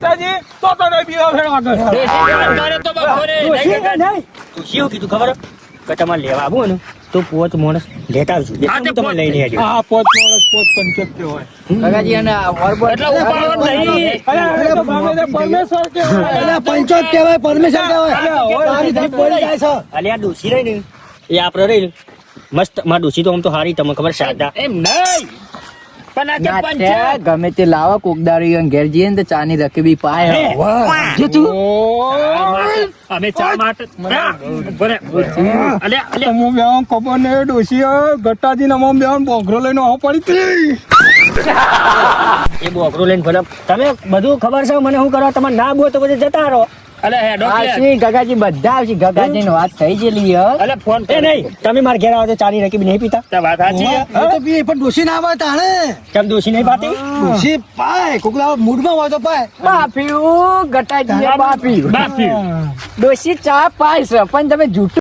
તાજી તો તને બીવા ફેરવા કરે તો બપોરે તું શું કીધું ખબર કે તમારે લેવા આવું ને તો પોત માણસ લેતા આવજો તમે લઈને આવજો હા પોત 75 હોય કાકાજી અને ઓરબો એટલે ઉપાડો નહીં. અરે તો બાપરે પરમેશ્વર કહેવાય એટલે પંચોત કહેવાય પરમિશન કહેવાય તારી ધીપ બોલી જાય છે અલે આ ડોસી રહી ને એ આપણે રહી મસ્ત માં ડોસી તો આમ તો હારી તમને ખબર સાદા એમ નહીં પણ આ કે ના પંચ છે, ગમે તે લાવો કોકદારી ઘેર જઈએ ને તો ચાની રકબી પાય જો તું અમે ચા માટે બરે અલે અલે તમે બેન ખબર ને ડોસી ગટ્ટાજી ને મમ બેન બોગરો લઈને આવ પડી એ બોકરો લઈને ભલે તમે બધું ખબર છે મને શું કરવા તમારે ના બોલ તો પછી જતા રહો અલે હેડો આવશે કાકાજી બધા આવશે કાકાજી ની વાત થઈ ગયેલી હે અલે ફોન એ નહીં તમે મારા ઘેર આવો તો ચાની રકીબ નહીં પીતા તે વાત સાચી છે. એ તો પીએ પણ ડોસી ના આવે તાણે કેમ ડોસી નહીં પાતી ડોસી પાય કોકલા મૂડમાં હોય તો પાય બાપ્યું ગટાજી બાપ્યું બાપી ડોસી ચા પાય છે પણ તમે જૂઠું